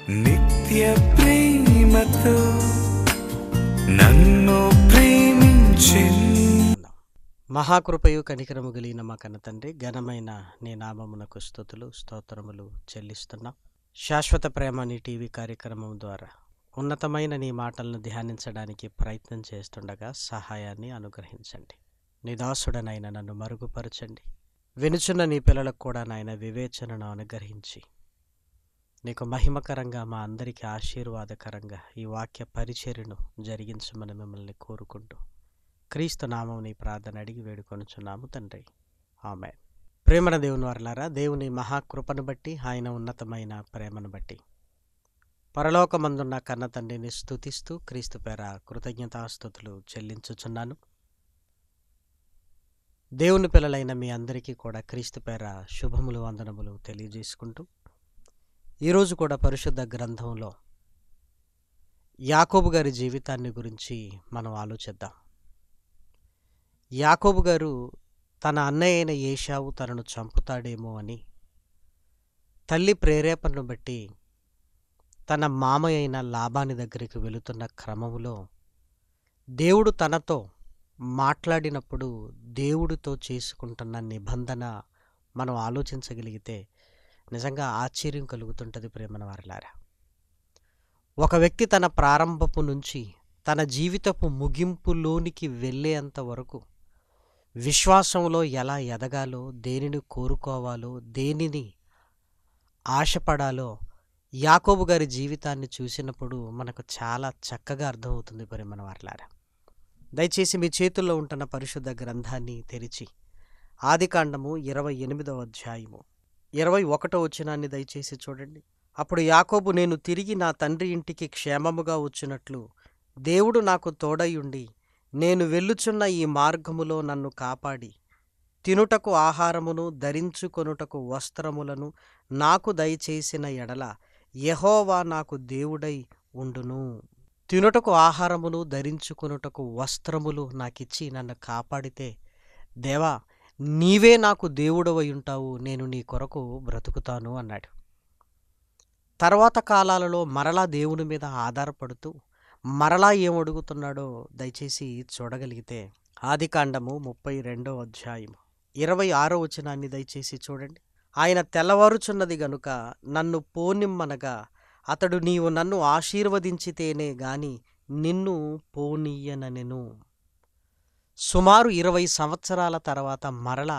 నిత్య ప్రేమతో నన్ను ప్రేమించెను. మహాకృపయు కనికరము కలిగిన మా కన్న తండ్రి, ఘనమైన నీ నామమునకు స్తుతులు స్తోత్రములు చెల్లిస్తున్నాం. శాశ్వత ప్రేమ నీ టీవీ కార్యక్రమం ద్వారా ఉన్నతమైన నీ మాటలను ధ్యానించడానికి ప్రయత్నం చేస్తుండగా సహాయాన్ని అనుగ్రహించండి. నీ దాసుడనైనా నన్ను మరుగుపరచండి. వినుచున్న నీ పిల్లలకు కూడా నాయన వివేచనను అనుగ్రహించి నీకు మహిమకరంగా, మా అందరికీ ఆశీర్వాదకరంగా ఈ వాక్య పరిచర్యను జరిగించమని మిమ్మల్ని కోరుకుంటూ క్రీస్తు నామం నీ ప్రార్థన అడిగి వేడుకొనుచున్నాము తండ్రి, ఆమేన్. ప్రేమన దేవుని వారలారా, దేవుని మహాకృపను బట్టి, ఆయన ఉన్నతమైన ప్రేమను బట్టి పరలోకమందున్న కన్న తండ్రిని స్తుతిస్తూ క్రీస్తు పేర కృతజ్ఞతాస్తుతులు చెల్లించుచున్నాను. దేవుని పిల్లలైన మీ అందరికీ కూడా క్రీస్తు పేర శుభములు వందనములు తెలియజేసుకుంటూ ఈరోజు కూడా పరిశుద్ధ గ్రంథంలో యాకోబు గారి జీవితాన్ని గురించి మనం ఆలోచిద్దాం. యాకోబు గారు తన అన్నయ్య అయిన ఏశావు తనను చంపుతాడేమో అని తల్లి ప్రేరేపణను బట్టి తన మామయ్య అయిన లాబాని దగ్గరికి వెళుతున్న క్రమములో దేవుడు తనతో మాట్లాడినప్పుడు దేవుడితో చేసుకుంటున్న నిబంధన మనం ఆలోచించగలిగితే నిజంగా ఆశ్చర్యం కలుగుతుంటుంది. ప్రేమన వారలారా, ఒక వ్యక్తి తన ప్రారంభపు నుంచి తన జీవితపు ముగింపులోనికి వెళ్ళేంత వరకు విశ్వాసంలో ఎలా ఎదగాలో, దేనిని కోరుకోవాలో, దేనిని ఆశపడాలో యాకోబు గారి జీవితాన్ని చూసినప్పుడు మనకు చాలా చక్కగా అర్థమవుతుంది. ప్రేమన వారలారా, దయచేసి మీ చేతుల్లో ఉంటున్న పరిశుద్ధ గ్రంథాన్ని తెరిచి ఆదికాండము 28వ అధ్యాయము 21వ వచనాన్ని దయచేసి చూడండి. అప్పుడు యాకోబు, నేను తిరిగి నా తండ్రి ఇంటికి క్షేమముగా వచ్చినట్లు దేవుడు నాకు తోడయుండి నేను వెళ్ళుచున్న ఈ మార్గములో నన్ను కాపాడి తినుటకు ఆహారమును ధరించుకొనుటకు వస్త్రములను నాకు దయచేసిన ఎడల యెహోవా నాకు దేవుడై ఉండును. తినుటకు ఆహారమును ధరించుకొనుటకు వస్త్రములు నాకిచ్చి నన్ను కాపాడితే, దేవా నీవే నాకు దేవుడవై ఉంటావు, నేను నీ కొరకు బ్రతుకుతాను అన్నాడు. తర్వాత కాలాలలో మరలా దేవుని మీద ఆధారపడుతూ మరలా ఏమడుగుతున్నాడో దయచేసి చూడగలిగితే ఆదికాండము 32వ అధ్యాయము 26వ వచనాన్ని దయచేసి చూడండి. ఆయన తెల్లవారుచున్నది గనుక నన్ను పోనిమ్మనగా అతడు, నీవు నన్ను ఆశీర్వదించితేనే గాని నిన్ను పోనీయననెను. సుమారు 20 సంవత్సరాల తర్వాత మరలా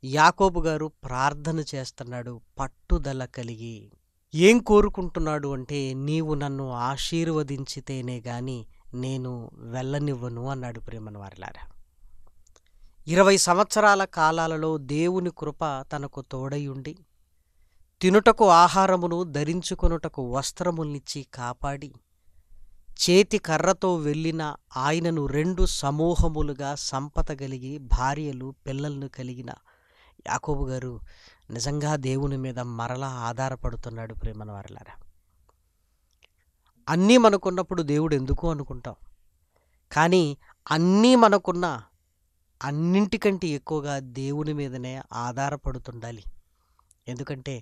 యాకోబు గారు ప్రార్థన చేస్తున్నాడు పట్టుదల కలిగి. ఏం కోరుకుంటున్నాడు అంటే, నీవు నన్ను ఆశీర్వదించితేనే గాని నేను వెళ్ళనివ్వను అన్నాడు. ప్రేమన వారలారా, 20 సంవత్సరాల కాలాలలో దేవుని కృప తనకు తోడయుండి తినుటకు ఆహారమును ధరించుకొనుటకు వస్త్రముల్నిచ్చి కాపాడి చేతి కర్రతో వెళ్ళిన ఆయనను 2 సమూహములుగా సంపద కలిగి భార్యలు పిల్లలను కలిగిన యాకోబు గారు నిజంగా దేవుని మీద మరలా ఆధారపడుతున్నాడు. ప్రేమన వారలారా, అన్నీ మనకున్నప్పుడు దేవుడు ఎందుకు అనుకుంటాం, కానీ అన్నీ మనకున్న అన్నింటికంటే ఎక్కువగా దేవుని మీదనే ఆధారపడుతుండాలి. ఎందుకంటే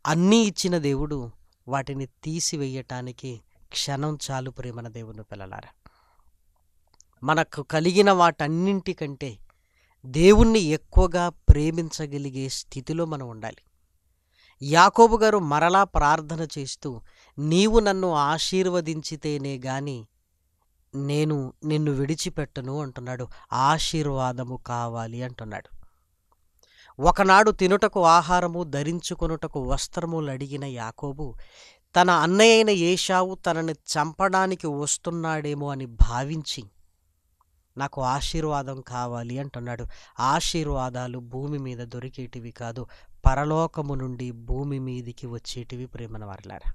అన్నీ ఇచ్చిన దేవుడు వాటిని తీసివేయటానికి క్షణం చాలు. ప్రేమన దేవుని పిల్లలారా, మనకు కలిగిన వాటన్నింటికంటే దేవుణ్ణి ఎక్కువగా ప్రేమించగలిగే స్థితిలో మనం ఉండాలి. యాకోబు గారు మరలా ప్రార్థన చేస్తూ, నీవు నన్ను ఆశీర్వదించితేనే గాని నేను నిన్ను విడిచిపెట్టను అంటున్నాడు. ఆశీర్వాదము కావాలి అంటున్నాడు. ఒకనాడు తినుటకు ఆహారము ధరించుకొనుటకు వస్త్రములు అడిగిన యాకోబు తన అన్నయ్య అయిన ఏశావు తనని చంపడానికి వస్తున్నాడేమో అని భావించి, నాకు ఆశీర్వాదం కావాలి అంటున్నాడు. ఆశీర్వాదాలు భూమి మీద దొరికేటివి కాదు, పరలోకము నుండి భూమి మీదికి వచ్చేటివి. ప్రేమన వారలారా,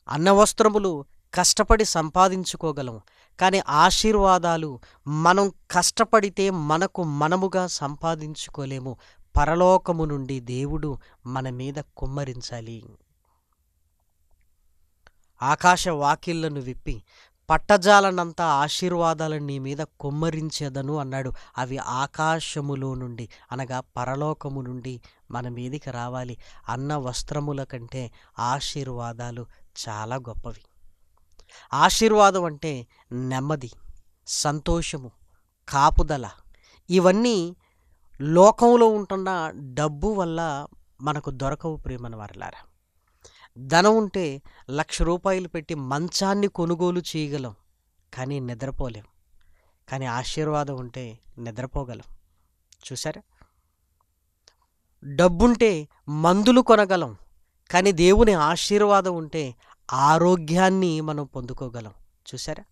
అన్నవస్త్రములు కష్టపడి సంపాదించుకోగలం, కానీ ఆశీర్వాదాలు మనం కష్టపడితే మనకు మనముగా సంపాదించుకోలేము. పరలోకము నుండి దేవుడు మన మీద కుమ్మరించాలి. ఆకాశ వాకిళ్లను విప్పి పట్టజాలనంత ఆశీర్వాదాలను నీ మీద కుమ్మరించేదను అన్నాడు. అవి ఆకాశములో నుండి అనగా పరలోకము నుండి మన మీదికి రావాలి. అన్న వస్త్రముల కంటే ఆశీర్వాదాలు చాలా గొప్పవి. ఆశీర్వాదం అంటే నెమ్మది, సంతోషము, కాపుదల. ఇవన్నీ లోకంలో ఉంటున్న డబ్బు వల్ల మనకు దొరకవు ప్రియమైన వారలారా. ధనం ఉంటే ₹1,00,000 పెట్టి మంచాన్ని కొనుగోలు చేయగలం, కానీ నిద్రపోలేం. కానీ ఆశీర్వాదం ఉంటే నిద్రపోగలం. చూసారా? డబ్బుంటే మందులు కొనగలం, కానీ దేవుని ఆశీర్వాదం ఉంటే ఆరోగ్యాన్ని మనం పొందుకోగలం. చూసారా?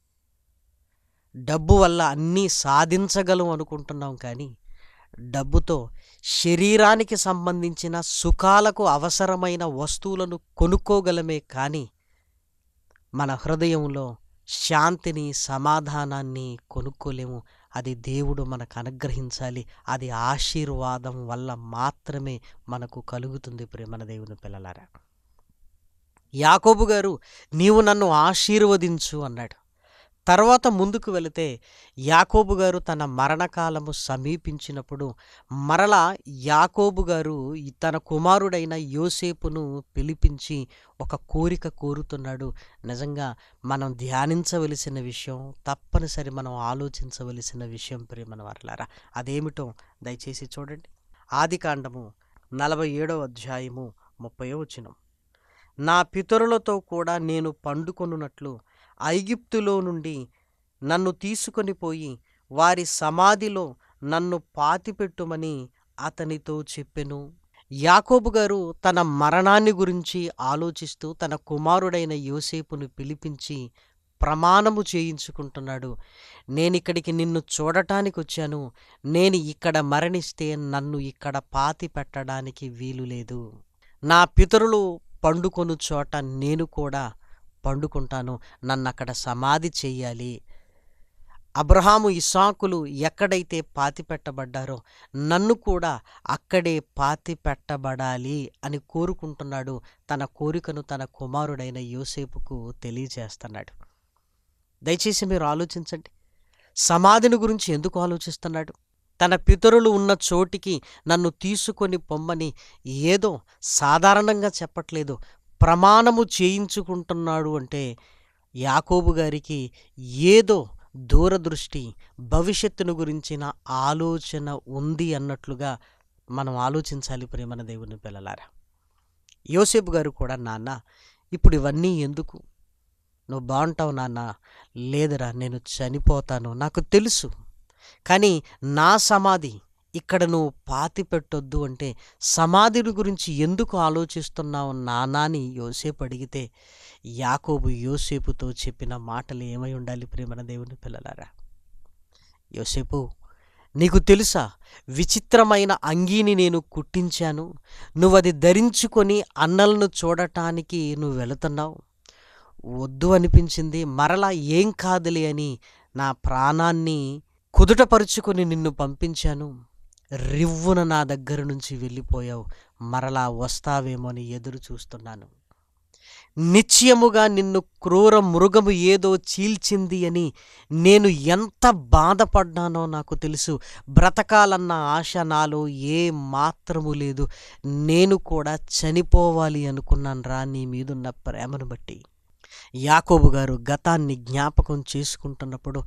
డబ్బు వల్ల అన్నీ సాధించగలం అనుకుంటున్నాం, కానీ డబ్బుతో శరీరానికి సంబంధించిన సుఖాలకు అవసరమైన వస్తువులను కొనుక్కోగలమే, కానీ మన హృదయంలో శాంతిని, సమాధానాన్ని కొనుక్కోలేము. అది దేవుడు మనకు అనుగ్రహించాలి. అది ఆశీర్వాదం వల్ల మాత్రమే మనకు కలుగుతుంది ప్రియమైన దేవుని పిల్లలారా. యాకోబు గారు నీవు నన్ను ఆశీర్వదించు అన్నాడు. తర్వాత ముందుకు వెళితే యాకోబు గారు తన మరణకాలము సమీపించినప్పుడు మరలా యాకోబు గారు తన కుమారుడైన యోసేపును పిలిపించి ఒక కోరిక కోరుతున్నాడు. నిజంగా మనం ధ్యానించవలసిన విషయం, తప్పనిసరి మనం ఆలోచించవలసిన విషయం ప్రియమైన వారలారా. అదేమిటో దయచేసి చూడండి. ఆదికాండము 47వ అధ్యాయము 30వ వచనం. నా పితరులతో కూడా నేను పండుకొనున్నట్లు ఐగుప్తులో నుండి నన్ను తీసుకొని పోయి వారి సమాధిలో నన్ను పాతిపెట్టుమని అతనితో చెప్పెను. యాకోబు గారు తన మరణాన్ని గురించి ఆలోచిస్తూ తన కుమారుడైన యోసేపును పిలిపించి ప్రమాణము చేయించుకుంటున్నాడు. నేనిక్కడికి నిన్ను చూడటానికి వచ్చాను. నేను ఇక్కడ మరణిస్తే నన్ను ఇక్కడ పాతి పెట్టడానికి వీలు లేదు. నా పితరులు పండుకొను చోట నేను కూడా పండుకుంటాను. నన్ను అక్కడ సమాధి చెయ్యాలి. అబ్రహాము, ఇస్సాకులు ఎక్కడైతే పాతి పెట్టబడ్డారో నన్ను కూడా అక్కడే పాతి పెట్టబడాలి అని కోరుకుంటున్నాడు. తన కోరికను తన కుమారుడైన యోసేపుకు తెలియజేస్తున్నాడు. దయచేసి మీరు ఆలోచించండి. సమాధిని గురించి ఎందుకు ఆలోచిస్తున్నాడు? తన పితరులు ఉన్న చోటికి నన్ను తీసుకొని పొమ్మని ఏదో సాధారణంగా చెప్పట్లేదు, ప్రమాణము చేయించుకుంటున్నాడు. అంటే యాకోబు గారికి ఏదో దూరదృష్టి, భవిష్యత్తును గురించిన ఆలోచన ఉంది అన్నట్లుగా మనం ఆలోచించాలి ప్రియమైన దేవుని పిల్లలారా. యోసేపు గారు కూడా, నాన్న ఇప్పుడు ఇవన్నీ ఎందుకు? నువ్వు బాగుంటావు నాన్న. లేదురా, నేను చనిపోతాను, నాకు తెలుసు. కానీ నా సమాధి ఇక్కడ నువ్వు పాతి పెట్టొద్దు అంటే సమాధిని గురించి ఎందుకు ఆలోచిస్తున్నావు నాన్న అని యోసేపు అడిగితే యాకోబు యోసేపుతో చెప్పిన మాటలు ఏమై ఉండాలి ప్రియమైన దేవుని పిల్లలారా? యోసేపు, నీకు తెలుసా, విచిత్రమైన అంగీని నేను కుట్టించాను. నువ్వది ధరించుకొని అన్నలను చూడటానికి నువ్వు వెళుతున్నావు. వద్దు అనిపించింది, మరలా ఏం కాదులే అని నా ప్రాణాన్ని కుదుటపరుచుకొని నిన్ను పంపించాను. రివ్వున నా దగ్గర నుంచి వెళ్ళిపోయావు. మరలా వస్తావేమో అని ఎదురు చూస్తున్నాను. నిశ్చయముగా నిన్ను క్రూర మృగము ఏదో చీల్చింది అని నేను ఎంత బాధపడ్డానో నాకు తెలుసు. బ్రతకాలన్న ఆశ నాలో ఏ మాత్రము లేదు. నేను కూడా చనిపోవాలి అనుకున్నాను రా నీ మీదున్న ప్రేమను బట్టి. యాకోబు గారు గతాన్ని జ్ఞాపకం చేసుకుంటున్నప్పుడు,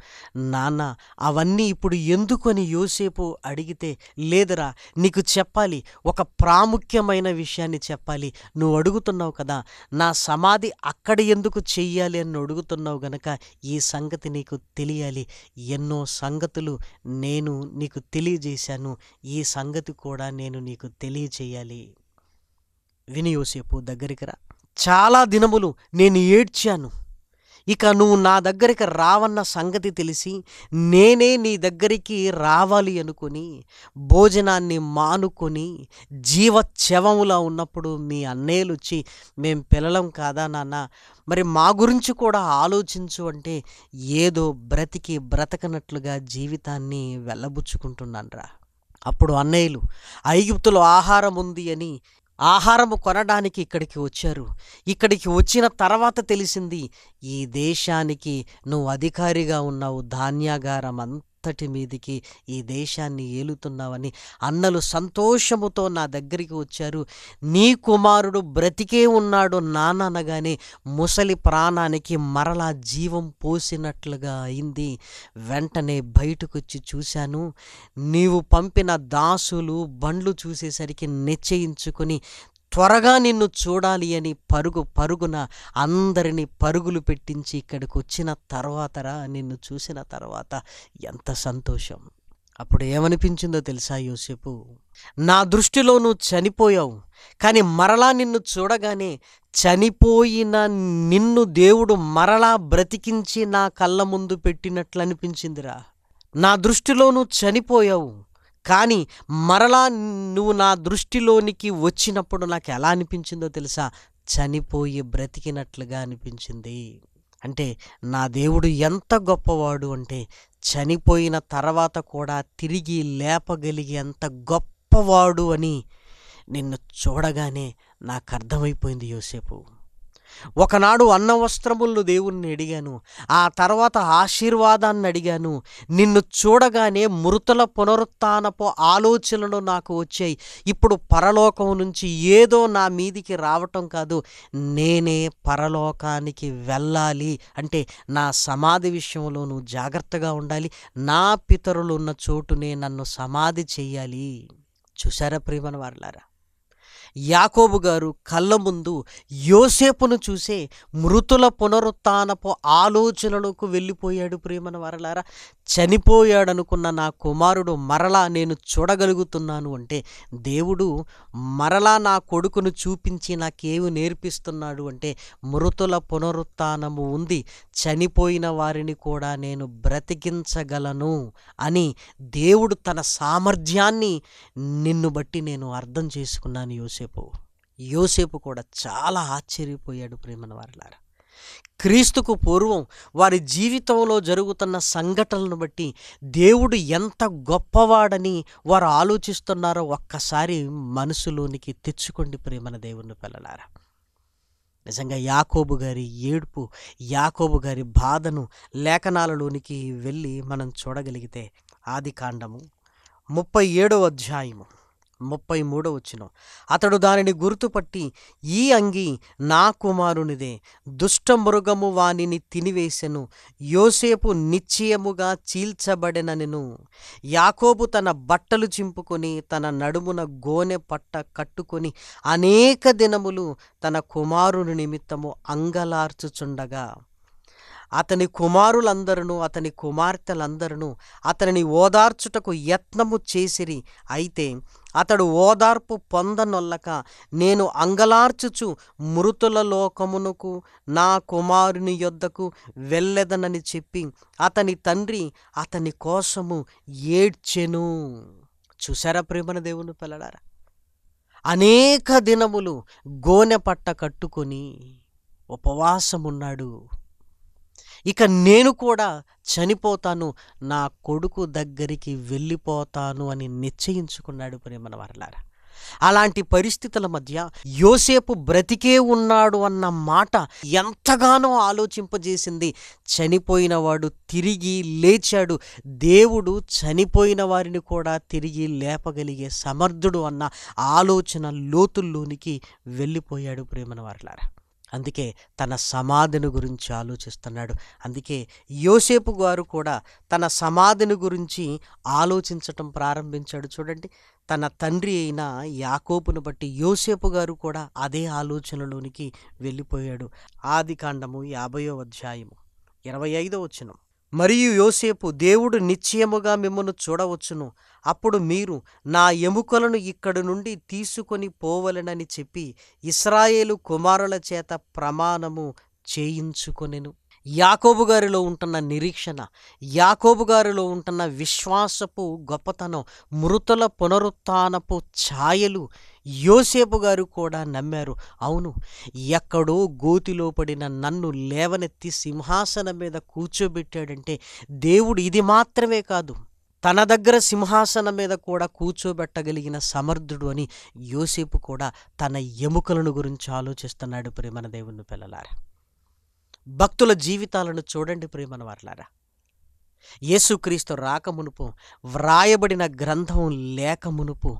నాన్న అవన్నీ ఇప్పుడు ఎందుకు అని యోసేపు అడిగితే, లేదురా నీకు చెప్పాలి, ఒక ప్రాముఖ్యమైన విషయాన్ని చెప్పాలి. నువ్వు అడుగుతున్నావు కదా, నా సమాధి అక్కడ ఎందుకు చెయ్యాలి అని అడుగుతున్నావు గనక ఈ సంగతి నీకు తెలియాలి. ఎన్నో సంగతులు నేను నీకు తెలియజేశాను, ఈ సంగతి కూడా నేను నీకు తెలియచేయాలి. విని యోసేపు, దగ్గరికి రా. చాలా దినములు నేను ఏడ్చాను. ఇక నువ్వు నా దగ్గరికి రావన్న సంగతి తెలిసి నేనే నీ దగ్గరికి రావాలి అనుకుని భోజనాన్ని మానుకొని జీవచ్ఛవములా ఉన్నప్పుడు మీ అన్నయ్యలు వచ్చి, మేం పిల్లలం కాదా నాన్న, మరి మా గురించి కూడా ఆలోచించు అంటే ఏదో బ్రతకనట్లుగా జీవితాన్ని వెళ్ళబుచ్చుకుంటున్నాను రా. అప్పుడు అన్నయ్యలు ఐగుప్తులో ఆహారం ఉంది అని ఆహారము కొనడానికి ఇక్కడికి వచ్చారు. ఇక్కడికి వచ్చిన తర్వాత తెలిసింది, ఈ దేశానికి నువ్వు అధికారిగా ఉన్నావు, ధాన్యాగారం అంతటి మీదికి ఈ దేశాన్ని ఏలుతున్నావని. అన్నలు సంతోషముతో నా దగ్గరికి వచ్చారు. నీ కుమారుడు బ్రతికే ఉన్నాడు నాన్న అనగానే ముసలి ప్రాణానికి మరలా జీవం పోసినట్లుగా అయింది. వెంటనే బయటకొచ్చి చూశాను. నీవు పంపిన దాసులు బండ్లు చూసేసరికి నిశ్చయించుకొని త్వరగా నిన్ను చూడాలి అని పరుగున అందరినీ పరుగులు పెట్టించి ఇక్కడికి వచ్చిన తర్వాతరా నిన్ను చూసిన తర్వాత ఎంత సంతోషం. అప్పుడు ఏమనిపించిందో తెలుసా యోసేపు? నా దృష్టిలో నువ్వు చనిపోయావు, కానీ మరలా నిన్ను చూడగానే చనిపోయిన నిన్ను దేవుడు మరలా బ్రతికించి నా కళ్ళ ముందు పెట్టినట్లు అనిపించిందిరా. నా దృష్టిలో నువ్వు చనిపోయావు, కానీ మరలా నువ్వు నా దృష్టిలోనికి వచ్చినప్పుడు నాకు ఎలా అనిపించిందో తెలుసా? చనిపోయి బ్రతికినట్లుగా అనిపించింది. అంటే నా దేవుడు ఎంత గొప్పవాడు అంటే, చనిపోయిన తర్వాత కూడా తిరిగి లేపగలిగేంత గొప్పవాడు అని నిన్ను చూడగానే నాకు అర్థమైపోయింది యోసేపు. ఒకనాడు అన్న వస్త్రములను దేవుణ్ణి అడిగాను, ఆ తర్వాత ఆశీర్వాదాన్ని అడిగాను. నిన్ను చూడగానే మృతుల పునరుత్థానపు ఆలోచనలు నాకు వచ్చాయి. ఇప్పుడు పరలోకం నుంచి ఏదో నా మీదికి రావటం కాదు, నేనే పరలోకానికి వెళ్ళాలి. అంటే నా సమాధి విషయంలో నువ్వు జాగ్రత్తగా ఉండాలి. నా పితరులు ఉన్న చోటునే నన్ను సమాధి చెయ్యాలి. చూసారా ప్రియమైన వారలారా, యాకోబు గారు కళ్ళ ముందు యోసేపును చూసే మృతుల పునరుత్థానపు ఆలోచనలకు వెళ్ళిపోయాడు. ప్రియమైన వారలారా, చనిపోయాడనుకున్న నా కుమారుడు మరలా నేను చూడగలుగుతున్నాను అంటే దేవుడు మరలా నా కొడుకును చూపించి నాకేమి నేర్పిస్తున్నాడు అంటే, మృతుల పునరుత్థానము ఉంది, చనిపోయిన వారిని కూడా నేను బ్రతికించగలను అని దేవుడు తన సామర్థ్యాన్ని నిన్ను బట్టి నేను అర్థం చేసుకున్నాను. యోసేపు కూడా చాలా ఆశ్చర్యపోయాడు. ప్రియమైన వారలారా, క్రీస్తుకు పూర్వం వారి జీవితంలో జరుగుతున్న సంఘటనలను బట్టి దేవుడు ఎంత గొప్పవాడని వారు ఆలోచిస్తున్నారో ఒక్కసారి మనసులోనికి తెచ్చుకోండి ప్రియమైన దేవుని పిల్లలారా. నిజంగా యాకోబు గారి ఏడుపు, యాకోబు గారి బాధను లేఖనాలలోనికి వెళ్ళి మనం చూడగలిగితే, ఆదికాండము 37వ అధ్యాయము 33వ వచనం, అతడు దానిని గుర్తుపట్టి, ఈ అంగి నా కుమారునిదే, దుష్టమృగము వానిని తినివేసెను, యోసేపు నిశ్చయముగా చీల్చబడెననెను. యాకోబు తన బట్టలు చింపుకొని తన నడుమున గోనె పట్ట కట్టుకొని అనేక దినములు తన కుమారుని నిమిత్తము అంగలార్చుచుండగా, అతని కుమారులందరూ అతని కుమార్తెలందరూ అతనిని ఓదార్చుటకు యత్నము చేసిరి. అయితే అతడు ఓదార్పు పొందనొల్లక, నేను అంగలార్చుచు మృతుల లోకమునకు నా కుమారుని యొద్దకు వెళ్ళెదనని చెప్పి అతని తండ్రి అతని కోసము ఏడ్చెను. చూసారా ప్రేమన దేవుని పిల్లలారా, అనేక దినములు గోనె పట్ట కట్టుకొని ఉపవాసమున్నాడు. ఇక నేను కూడా చనిపోతాను, నా కొడుకు దగ్గరికి వెళ్ళిపోతాను అని నిశ్చయించుకున్నాడు ప్రేమన వారలారా. అలాంటి పరిస్థితుల మధ్య యోసేపు బ్రతికే ఉన్నాడు అన్న మాట ఎంతగానో ఆలోచింపజేసింది. చనిపోయిన వాడు తిరిగి లేచాడు, దేవుడు చనిపోయిన వారిని కూడా తిరిగి లేపగలిగే సమర్థుడు అన్న ఆలోచన లోతుల్లోనికి వెళ్ళిపోయాడు ప్రేమన వారలారా. అందుకే తన సమాధిని గురించి ఆలోచిస్తున్నాడు. అందుకే యోసేపు గారు కూడా తన సమాధిని గురించి ఆలోచించటం ప్రారంభించాడు. చూడండి, తన తండ్రి అయిన యాకోబును బట్టి యోసేపు గారు కూడా అదే ఆలోచనలోనికి వెళ్ళిపోయాడు. ఆదికాండము 50వ అధ్యాయము 25వ వచనం, మరియు యోసేపు, దేవుడు నిశ్చయముగా మిమ్మను చూడవచ్చును, అప్పుడు మీరు నా ఎముకలను ఇక్కడి నుండి తీసుకొని పోవలెనని చెప్పి ఇశ్రాయేలు కుమారుల చేత ప్రమాణము చేయించుకొనెను. యాకోబు గారిలో ఉంటున్న నిరీక్షణ, యాకోబు గారిలో ఉంటున్న విశ్వాసపు గొప్పతనం, మృతుల పునరుత్థానపు ఛాయలు యోసేపు గారు కూడా నమ్మారు. అవును, ఎక్కడో గోతిలో పడిన నన్ను లేవనెత్తి సింహాసనం మీద కూర్చోబెట్టాడంటే దేవుడు ఇది మాత్రమే కాదు, తన దగ్గర సింహాసనం మీద కూడా కూర్చోబెట్టగలిగిన సమర్థుడు అని యోసేపు కూడా తన ఎముకలను గురించి ఆలోచిస్తున్నాడు. ప్రియమైన దేవుని పిల్లలారా, భక్తుల జీవితాలను చూడండి. ప్రియమైన వారలారా, యేసుక్రీస్తు రాకమునుపు, వ్రాయబడిన గ్రంథం లేకమునుపు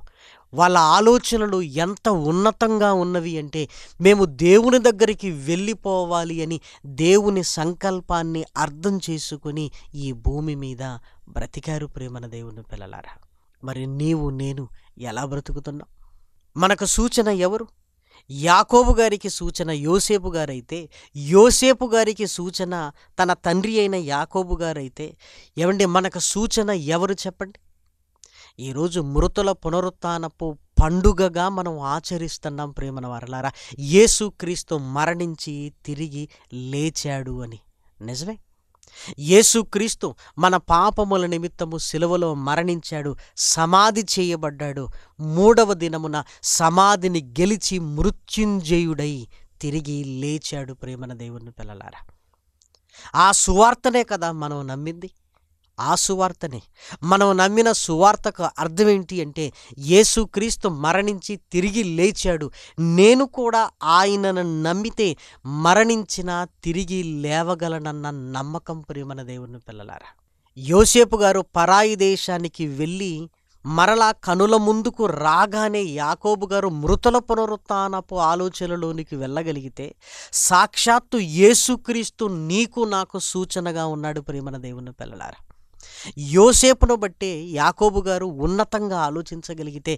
వాళ్ళ ఆలోచనలు ఎంత ఉన్నతంగా ఉన్నవి అంటే, మేము దేవుని దగ్గరికి వెళ్ళిపోవాలి అని దేవుని సంకల్పాన్ని అర్థం చేసుకుని ఈ భూమి మీద బ్రతికారు. ప్రేమన దేవుని పిల్లలారా, మరి నీవు నేను ఎలా బ్రతుకుతున్నాం? మనకు సూచన ఎవరు? యాకోబు గారికి సూచన యోసేపు గారైతే, యోసేపు గారికి సూచన తన తండ్రి అయిన యాకోబు గారైతే, ఏమండి మనకు సూచన ఎవరు చెప్పండి? ఈరోజు మృతుల పునరుత్థానపు పండుగగా మనం ఆచరిస్తున్నాం. ప్రేమన వారలారా, యేసుక్రీస్తు మరణించి తిరిగి లేచాడు అని. నిజమే, యేసుక్రీస్తు మన పాపముల నిమిత్తము సిలువలో మరణించాడు, సమాధి చేయబడ్డాడు. 3వ దినమున సమాధిని గెలిచి మృత్యుంజయుడై తిరిగి లేచాడు. ప్రేమన దేవుని పిల్లలారా, ఆ సువార్తనే కదా మనం నమ్మింది. ఆ సువార్తనే మనం నమ్మిన సువార్తకు అర్థం ఏంటి అంటే, యేసుక్రీస్తు మరణించి తిరిగి లేచాడు. నేను కూడా ఆయనను నమ్మితే మరణించినా తిరిగి లేవగలనన్న నమ్మకం. ప్రియమైన దేవుని పిల్లలారా, యోసేపు గారు పరాయి దేశానికి వెళ్ళి మరలా కనుల ముందుకు రాగానే యాకోబు గారు మృతుల పునరుత్థానపు ఆలోచనలోనికి వెళ్ళగలిగితే, సాక్షాత్తు యేసుక్రీస్తు నీకు నాకు సూచనగా ఉన్నాడు. ప్రియమైన దేవుని పిల్లలారా, యోసేపును బట్టే యాకోబు గారు ఉన్నతంగా ఆలోచించగలిగితే,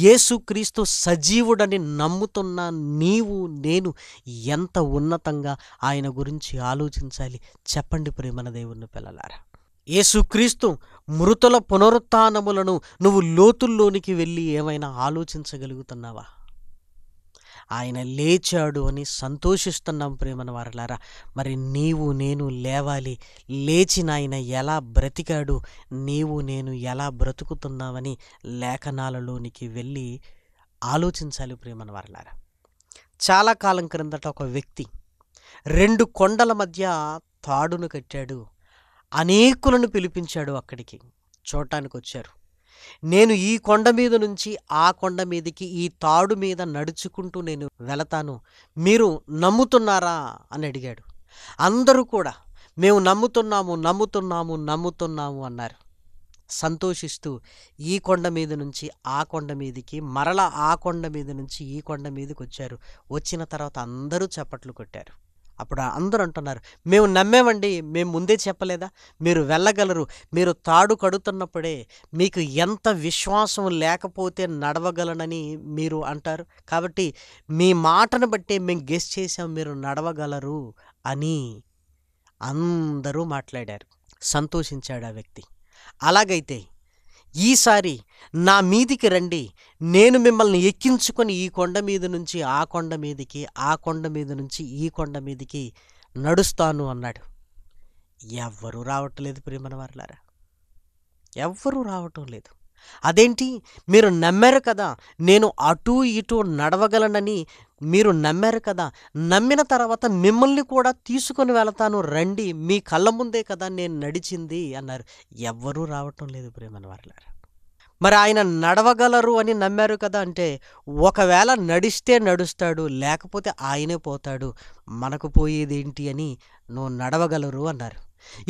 యేసుక్రీస్తు సజీవుడని నమ్ముతున్న నీవు నేను ఎంత ఉన్నతంగా ఆయన గురించి ఆలోచించాలి చెప్పండి. ప్రేమన దేవుని పిల్లలారా, యేసుక్రీస్తు మృతుల పునరుత్థానములను నువ్వు లోతుల్లోనికి వెళ్ళి ఏమైనా ఆలోచించగలుగుతున్నావా? ఆయన లేచాడు అని సంతోషిస్తున్నాం. ప్రేమన వారలారా, మరి నీవు నేను లేవాలి. లేచిన ఆయన ఎలా బ్రతికాడు, నీవు నేను ఎలా బ్రతుకుతున్నావని లేఖనాలలోనికి వెళ్ళి ఆలోచించాలి. ప్రేమన వారలారా, చాలా కాలం క్రిందట ఒక వ్యక్తి 2 కొండల మధ్య తాడును కట్టాడు. అనేకులను పిలిపించాడు. అక్కడికి చూడటానికి వచ్చారు. నేను ఈ కొండ మీద నుంచి ఆ కొండ మీదకి ఈ తాడు మీద నడుచుకుంటూ నేను వెళతాను, మీరు నమ్ముతున్నారా అని అడిగాడు. అందరూ కూడా మేము నమ్ముతున్నాము నమ్ముతున్నాము నమ్ముతున్నాము అన్నారు. సంతోషిస్తూ ఈ కొండ మీద నుంచి ఆ కొండ మీదకి, మరలా ఆ కొండ మీద నుంచి ఈ కొండ మీదకి వచ్చారు. వచ్చిన తర్వాత అందరూ చప్పట్లు కొట్టారు. అప్పుడు అందరూ అంటున్నారు, మేము నమ్మేమండి, మేము ముందే చెప్పలేదా మీరు వెళ్ళగలరు, మీరు తాడు కడుతున్నప్పుడే మీకు ఎంత విశ్వాసం లేకపోతే నడవగలనని మీరు అంటారు, కాబట్టి మీ మాటను బట్టే మేము గెస్ చేసాం మీరు నడవగలరు అని అందరూ మాట్లాడారు. సంతోషించాడు ఆ వ్యక్తి. అలాగైతే ఈసారి నా మీదికి రండి, నేను మిమ్మల్ని ఎక్కించుకొని ఈ కొండ మీద నుంచి ఆ కొండ మీదికి, ఆ కొండ మీద నుంచి ఈ కొండ మీదికి నడుస్తాను అన్నాడు. ఎవ్వరూ రావట్లేదు. ప్రియమైన వారలారా, ఎవ్వరూ రావటం లేదు. అదేంటి, మీరు నమ్మారు కదా నేను అటూ ఇటూ నడవగలనని, మీరు నమ్మారు కదా, నమ్మిన తర్వాత మిమ్మల్ని కూడా తీసుకొని వెళతాను రండి, మీ కళ్ళ ముందే కదా నేను నడిచింది అన్నారు. ఎవ్వరూ రావటం లేదు. ప్రియమైన వారలారా, మరి ఆయన నడవగలరు అని నమ్మారు కదా అంటే, ఒకవేళ నడిస్తే నడుస్తాడు, లేకపోతే ఆయనే పోతాడు, మనకు పోయేదేంటి అని నువ్వు నడవగలరు అన్నారు.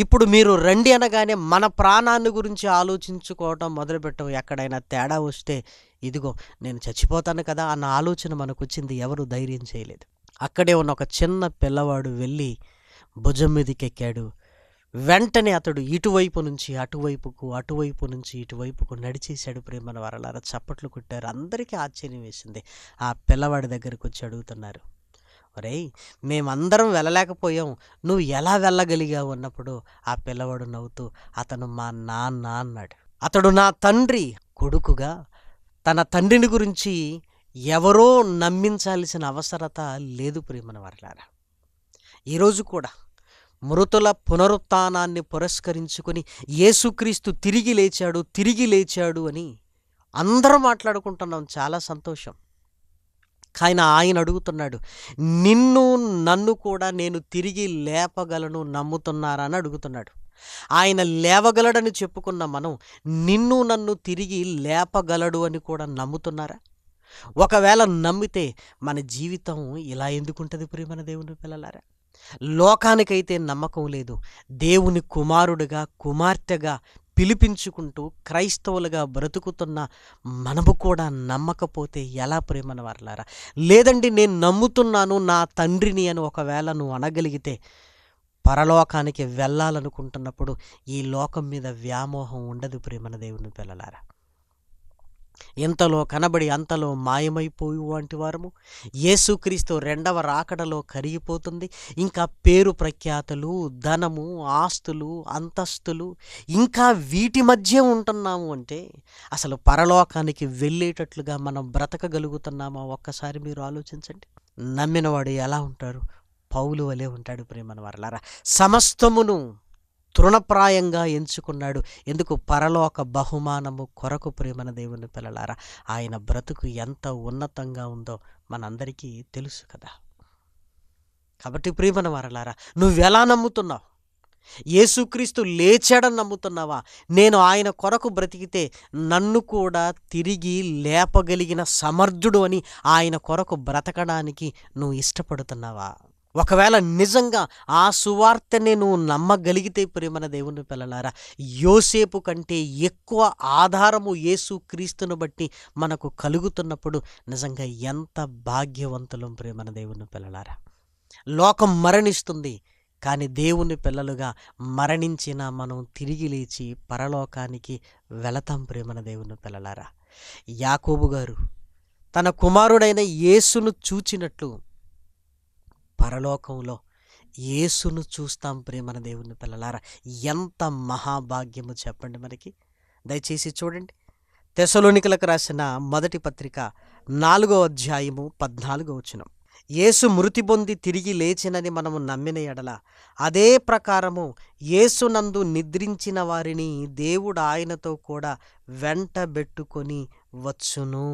ఇప్పుడు మీరు రండి అనగానే మన ప్రాణాన్ని గురించి ఆలోచించుకోవటం మొదలుపెట్టాం. ఎక్కడైనా తేడా వస్తే ఇదిగో నేను చచ్చిపోతాను కదా అన్న ఆలోచన మనకు వచ్చింది. ఎవరు ధైర్యం చేయలేదు. అక్కడే ఉన్న ఒక చిన్న పిల్లవాడు వెళ్ళి భుజం మీదకి ఎక్కాడు. వెంటనే అతడు ఇటువైపు నుంచి అటువైపుకు, అటువైపు నుంచి ఇటువైపుకు నడిచేశాడు. ప్రేమన వారలారా, చప్పట్లు కొట్టారు. అందరికీ ఆశ్చర్యం వేసింది. ఆ పిల్లవాడి దగ్గరికి వచ్చి అడుగుతున్నారు, ఒరేయ్ మేమందరం వెళ్ళలేకపోయాం, నువ్వు ఎలా వెళ్ళగలిగావు అన్నప్పుడు ఆ పిల్లవాడు నవ్వుతూ, అతను మా నాన్న అన్నాడు. అతడు నా తండ్రి కొడుకుగా తన తండ్రిని గురించి ఎవరో నమ్మించాల్సిన అవసరత లేదు. ప్రియమైన వారలారా, ఈరోజు కూడా మృతుల పునరుత్థానాన్ని పురస్కరించుకొని యేసుక్రీస్తు తిరిగి లేచాడు, తిరిగి లేచాడు అని అందరూ మాట్లాడుకుంటున్నాం. చాలా సంతోషం. కానీ ఆయన అడుగుతున్నాడు, నిన్ను నన్ను కూడా నేను తిరిగి లేపగలను నమ్ముతున్నారా అని అడుగుతున్నాడు. ఆయన లేవగలడని చెప్పుకున్న మనం నిన్ను నన్ను తిరిగి లేపగలడు అని కూడా నమ్ముతున్నారా? ఒకవేళ నమ్మితే మన జీవితం ఇలా ఎందుకుంటుంది ప్రియమైన దేవుని పిల్లలారా? లోకానికైతే నమ్మకం లేదు. దేవుని కుమారుడిగా కుమార్తెగా పిలిపించుకుంటూ క్రైస్తవులుగా బ్రతుకుతున్న మనము కూడా నమ్మకపోతే ఎలా ప్రేమన వారలారా? లేదండి నేను నమ్ముతున్నాను నా తండ్రిని అని ఒకవేళ నువ్వు అనగలిగితే పరలోకానికి వెళ్ళాలనుకుంటున్నప్పుడు ఈ లోకం మీద వ్యామోహం ఉండదు ప్రేమన దేవుని పిల్లలారా. ఇంతలో కనబడి అంతలో మాయమైపోయి వంటి వారము యేసుక్రీస్తు రెండవ రాకడలో కరిగిపోతుంది. ఇంకా పేరు ప్రఖ్యాతులు, ధనము, ఆస్తులు, అంతస్తులు ఇంకా వీటి మధ్య ఉంటున్నాము అంటే అసలు పరలోకానికి వెళ్ళేటట్లుగా మనం బ్రతకగలుగుతున్నామా? ఒక్కసారి మీరు ఆలోచించండి. నమ్మినవాడు ఎలా ఉంటారు? పౌలు వలె ఉంటాడు ప్రేమన వారలారా. సమస్తమును తృణప్రాయంగా ఎంచుకున్నాడు. ఎందుకు? పరలోక బహుమానము కొరకు ప్రేమన దేవుని పిల్లలారా. ఆయన బ్రతుకు ఎంత ఉన్నతంగా ఉందో మనందరికీ తెలుసు కదా. కాబట్టి ప్రేమన వారలారా, నువ్వెలా నమ్ముతున్నావు? యేసుక్రీస్తు లేచాడని నమ్ముతున్నావా? నేను ఆయన కొరకు బ్రతికితే నన్ను కూడా తిరిగి లేపగలిగిన సమర్థుడు అని ఆయన కొరకు బ్రతకడానికి నువ్వు ఇష్టపడుతున్నావా? ఒకవేళ నిజంగా ఆ సువార్తనే నువ్వు నమ్మగలిగితే ప్రేమన దేవుని పిల్లలారా, యోసేపు కంటే ఎక్కువ ఆధారము యేసుక్రీస్తును బట్టి మనకు కలుగుతున్నప్పుడు నిజంగా ఎంత భాగ్యవంతులం ప్రేమన దేవుని పిల్లలారా. లోకం మరణిస్తుంది, కానీ దేవుని పిల్లలుగా మరణించిన మనం తిరిగి లేచి పరలోకానికి వెళతాం ప్రేమన దేవుని పిల్లలారా. యాకోబు గారు తన కుమారుడైన యేసును చూచినట్లు పరలోకంలో యేసును చూస్తాం ప్రేమన దేవుని పిల్లలారా. ఎంత మహాభాగ్యము చెప్పండి మనకి. దయచేసి చూడండి, తెస్సలోనికలకు రాసిన మొదటి పత్రిక 4వ అధ్యాయము 14వ వచనం. యేసు మృతి పొంది తిరిగి లేచినని మనము నమ్మిన ఎడల అదే ప్రకారము యేసునందు నిద్రించిన వారిని దేవుడు ఆయనతో కూడా వెంటబెట్టుకొని వచ్చును.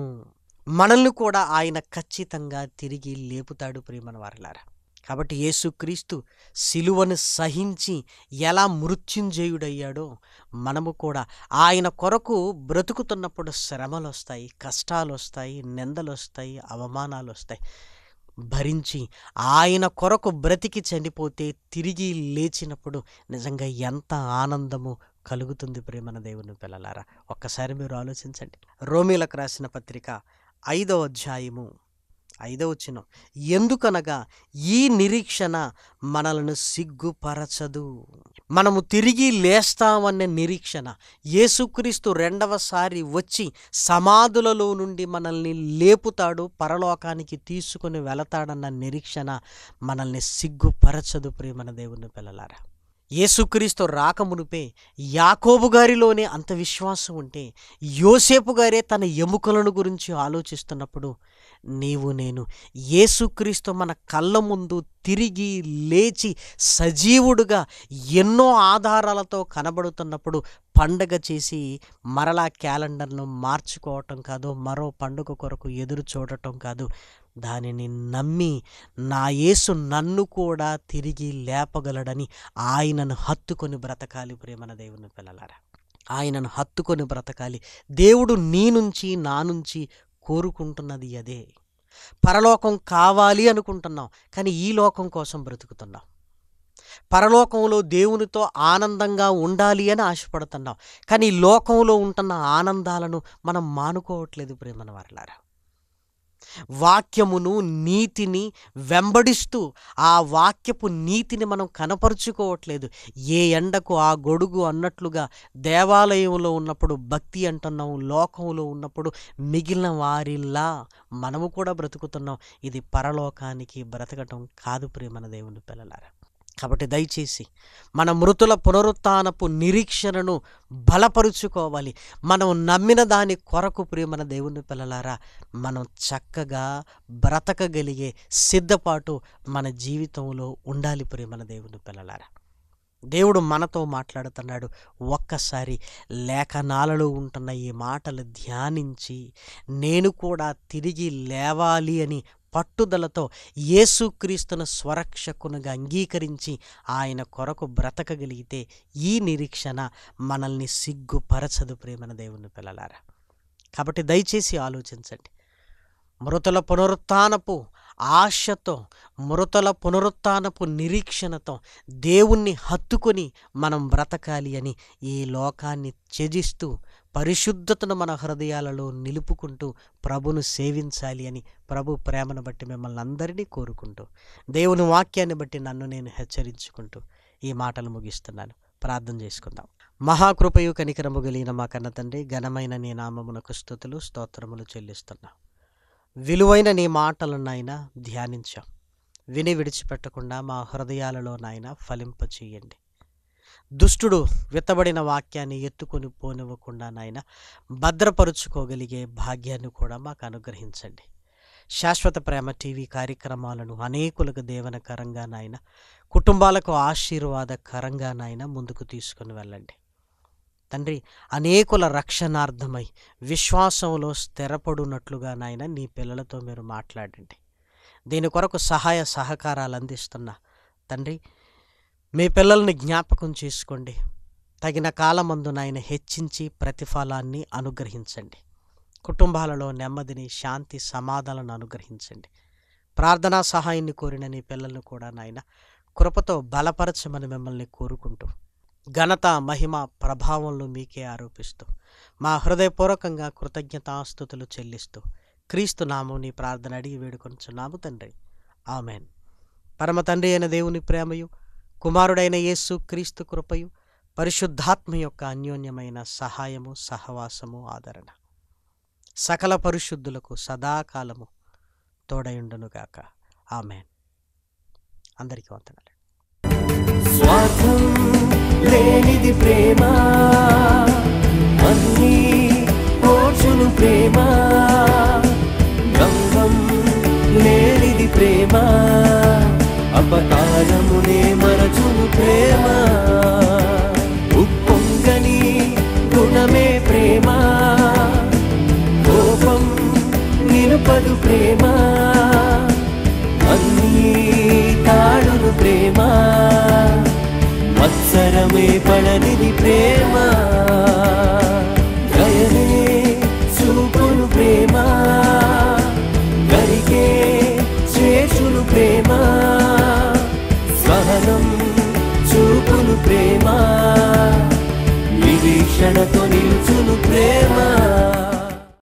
మనల్ని కూడా ఆయన ఖచ్చితంగా తిరిగి లేపుతాడు ప్రియమైన వారలారా. కాబట్టి యేసుక్రీస్తు సిలువను సహించి ఎలా మృత్యుంజయుడయ్యాడో మనము కూడా ఆయన కొరకు బ్రతుకుతున్నప్పుడు శ్రమలు వస్తాయి, కష్టాలు వస్తాయి, నిందలు వస్తాయి, అవమానాలు వస్తాయి. భరించి ఆయన కొరకు బ్రతికి చనిపోతే తిరిగి లేచినప్పుడు నిజంగా ఎంత ఆనందము కలుగుతుంది ప్రేమన దేవుని పిల్లలారా. ఒక్కసారి మీరు ఆలోచించండి. రోమీలకు రాసిన పత్రిక 5వ అధ్యాయము 5వ వచనం. ఎందుకనగా ఈ నిరీక్షణ మనలను సిగ్గుపరచదు. మనము తిరిగి లేస్తామనే నిరీక్షణ, యేసుక్రీస్తు రెండవసారి వచ్చి సమాధులలో నుండి మనల్ని లేపుతాడు, పరలోకానికి తీసుకుని వెళతాడన్న నిరీక్షణ మనల్ని సిగ్గుపరచదు ప్రేమన దేవుని పిల్లలారా. యేసుక్రీస్తు రాకమునుపే యాకోబు గారిలోనే అంత విశ్వాసం ఉంటే యోసేపు గారే తన ఎముకలను గురించి ఆలోచిస్తున్నప్పుడు నీవు నేను యేసుక్రీస్తు మన కళ్ళ ముందు తిరిగి లేచి సజీవుడుగా ఎన్నో ఆధారాలతో కనబడుతున్నప్పుడు పండగ చేసి మరలా క్యాలెండర్ను మార్చుకోవటం కాదు, మరో పండుగ కొరకు ఎదురు చూడటం కాదు, దానిని నమ్మి నా యేసు నన్ను కూడా తిరిగి లేపగలడని ఆయనను హత్తుకొని బ్రతకాలి ప్రేమన దేవుని పిల్లలారా. ఆయనను హత్తుకొని బ్రతకాలి. దేవుడు నీ నుంచి నా నుంచి కోరుకుంటున్నది అదే. పరలోకం కావాలి అనుకుంటున్నాం, కానీ ఈ లోకం కోసం బ్రతుకుతున్నాం. పరలోకంలో దేవునితో ఆనందంగా ఉండాలి అని ఆశపడుతున్నాం, కానీ ఈ లోకంలో ఉంటున్న ఆనందాలను మనం మానుకోవట్లేదు ప్రేమన వారలారా. వాక్యమును నీతిని వెంబడిస్తూ ఆ వాక్యపు నీతిని మనం కనపరుచుకోవట్లేదు. ఏ ఎండకు ఆ గొడుగు అన్నట్లుగా దేవాలయంలో ఉన్నప్పుడు భక్తి అంటున్నాం, లోకంలో ఉన్నప్పుడు మిగిలిన వారిలా మనము కూడా బ్రతుకుతున్నాం. ఇది పరలోకానికి బ్రతకటం కాదు ప్రేమన దేవుని పిల్లలారా. కాబట్టి దయచేసి మన మృతుల పునరుత్థానపు నిరీక్షణను బలపరుచుకోవాలి. మనం నమ్మిన దాని కొరకు ప్రియమైన దేవుని పిల్లలారా మనం చక్కగా బ్రతకగలిగే సిద్ధపాటు మన జీవితంలో ఉండాలి ప్రియమైన దేవుని పిల్లలారా. దేవుడు మనతో మాట్లాడుతున్నాడు. ఒక్కసారి లేఖనాలలో ఉంటున్న ఈ మాటలు ధ్యానించి నేను కూడా తిరిగి లేవాలి అని పట్టుదలతో యేసుక్రీస్తును స్వరక్షకునిగా అంగీకరించి ఆయన కొరకు బ్రతకగలిగితే ఈ నిరీక్షణ మనల్ని సిగ్గుపరచదు ప్రేమన దేవుని పిల్లలారా. కాబట్టి దయచేసి ఆలోచించండి. మృతుల పునరుత్థానపు ఆశతో, మృతుల పునరుత్థానపు నిరీక్షణతో దేవుణ్ణి హత్తుకొని మనం బ్రతకాలి అని ఈ లోకాన్ని త్యజిస్తూ పరిశుద్ధతను మన హృదయాలలో నిలుపుకుంటూ ప్రభును సేవించాలి అని ప్రభు ప్రేమను బట్టి మిమ్మల్ని అందరినీ కోరుకుంటూ, దేవుని వాక్యాన్ని బట్టి నన్ను నేను హెచ్చరించుకుంటూ ఈ మాటలు ముగిస్తున్నాను. ప్రార్థన చేసుకుందాం. మహాకృపయు కనికరము కలిగిన మా కన్న తండ్రి, ఘనమైన నీ నామమునకు స్తుతులు స్తోత్రములు చెల్లిస్తున్నాం. విలువైన నీ మాటలను నాయన ధ్యానించాం. విని విడిచిపెట్టకుండా మా హృదయాలలో నాయన ఫలింపచేయండి. దుష్టుడు విత్తబడిన వాక్యాన్ని ఎత్తుకొని పోనివ్వకుండా నాయన భద్రపరుచుకోగలిగే భాగ్యాన్ని కూడా మాకు అనుగ్రహించండి. శాశ్వత ప్రేమ టీవీ కార్యక్రమాలను అనేకులకు దీవెనకరంగా నాయన, కుటుంబాలకు ఆశీర్వాదకరంగా నాయన ముందుకు తీసుకుని వెళ్ళండి తండ్రి. అనేకుల రక్షణార్థమై విశ్వాసంలో స్థిరపడునట్లుగా నాయన నీ పిల్లలతో మీరు మాట్లాడండి. దీని కొరకు సహాయ సహకారాలు అందిస్తున్న తండ్రి మీ పిల్లల్ని జ్ఞాపకం చేసుకోండి. తగిన కాలమందు నాయన హెచ్చించి ప్రతిఫలాన్ని అనుగ్రహించండి. కుటుంబాలలో నెమ్మదిని, శాంతి, సమాధానాలను అనుగ్రహించండి. ప్రార్థనా సహాయాన్ని కోరిన నీ పిల్లలను కూడా నాయన కృపతో బలపరచమని మిమ్మల్ని కోరుకుంటూ, ఘనత, మహిమ, ప్రభావంలో మీకే ఆరోపిస్తూ మా హృదయపూర్వకంగా కృతజ్ఞతాస్తుతులు చెల్లిస్తూ క్రీస్తు నామం నీ ప్రార్థన అడిగి వేడుకొనుచున్నాము తండ్రి. ఆమెన్. పరమ తండ్రి అయిన దేవుని ప్రేమయు, కుమారుడైన యేసు క్రీస్తు కృపయు, పరిశుద్ధాత్మ యొక్క అన్యోన్యమైన సహాయము, సహవాసము, ఆదరణ సకల పరిశుద్ధులకు సదాకాలము తోడయుండునుగాక. ఆమెన్. అందరికీ వందనాలు. స్వార్థం లేనిది ప్రేమ, అన్నీ ఓర్చును ప్రేమ. గంగం లేనిది ప్రేమ, అపకారమునే మరచును ప్రేమ. ఉప్పొంగని గుణమే ప్రేమ, కోపం నిలుపదు ప్రేమ. అన్నీ తాడును ప్రేమ, మత్సరమే పడనిది ప్రేమ. దయనే చూపును ప్రేమ, గరికే చేచును ప్రేమ. సహనం చూపును ప్రేమ, నిరీక్షణతో నిలుచును ప్రేమ.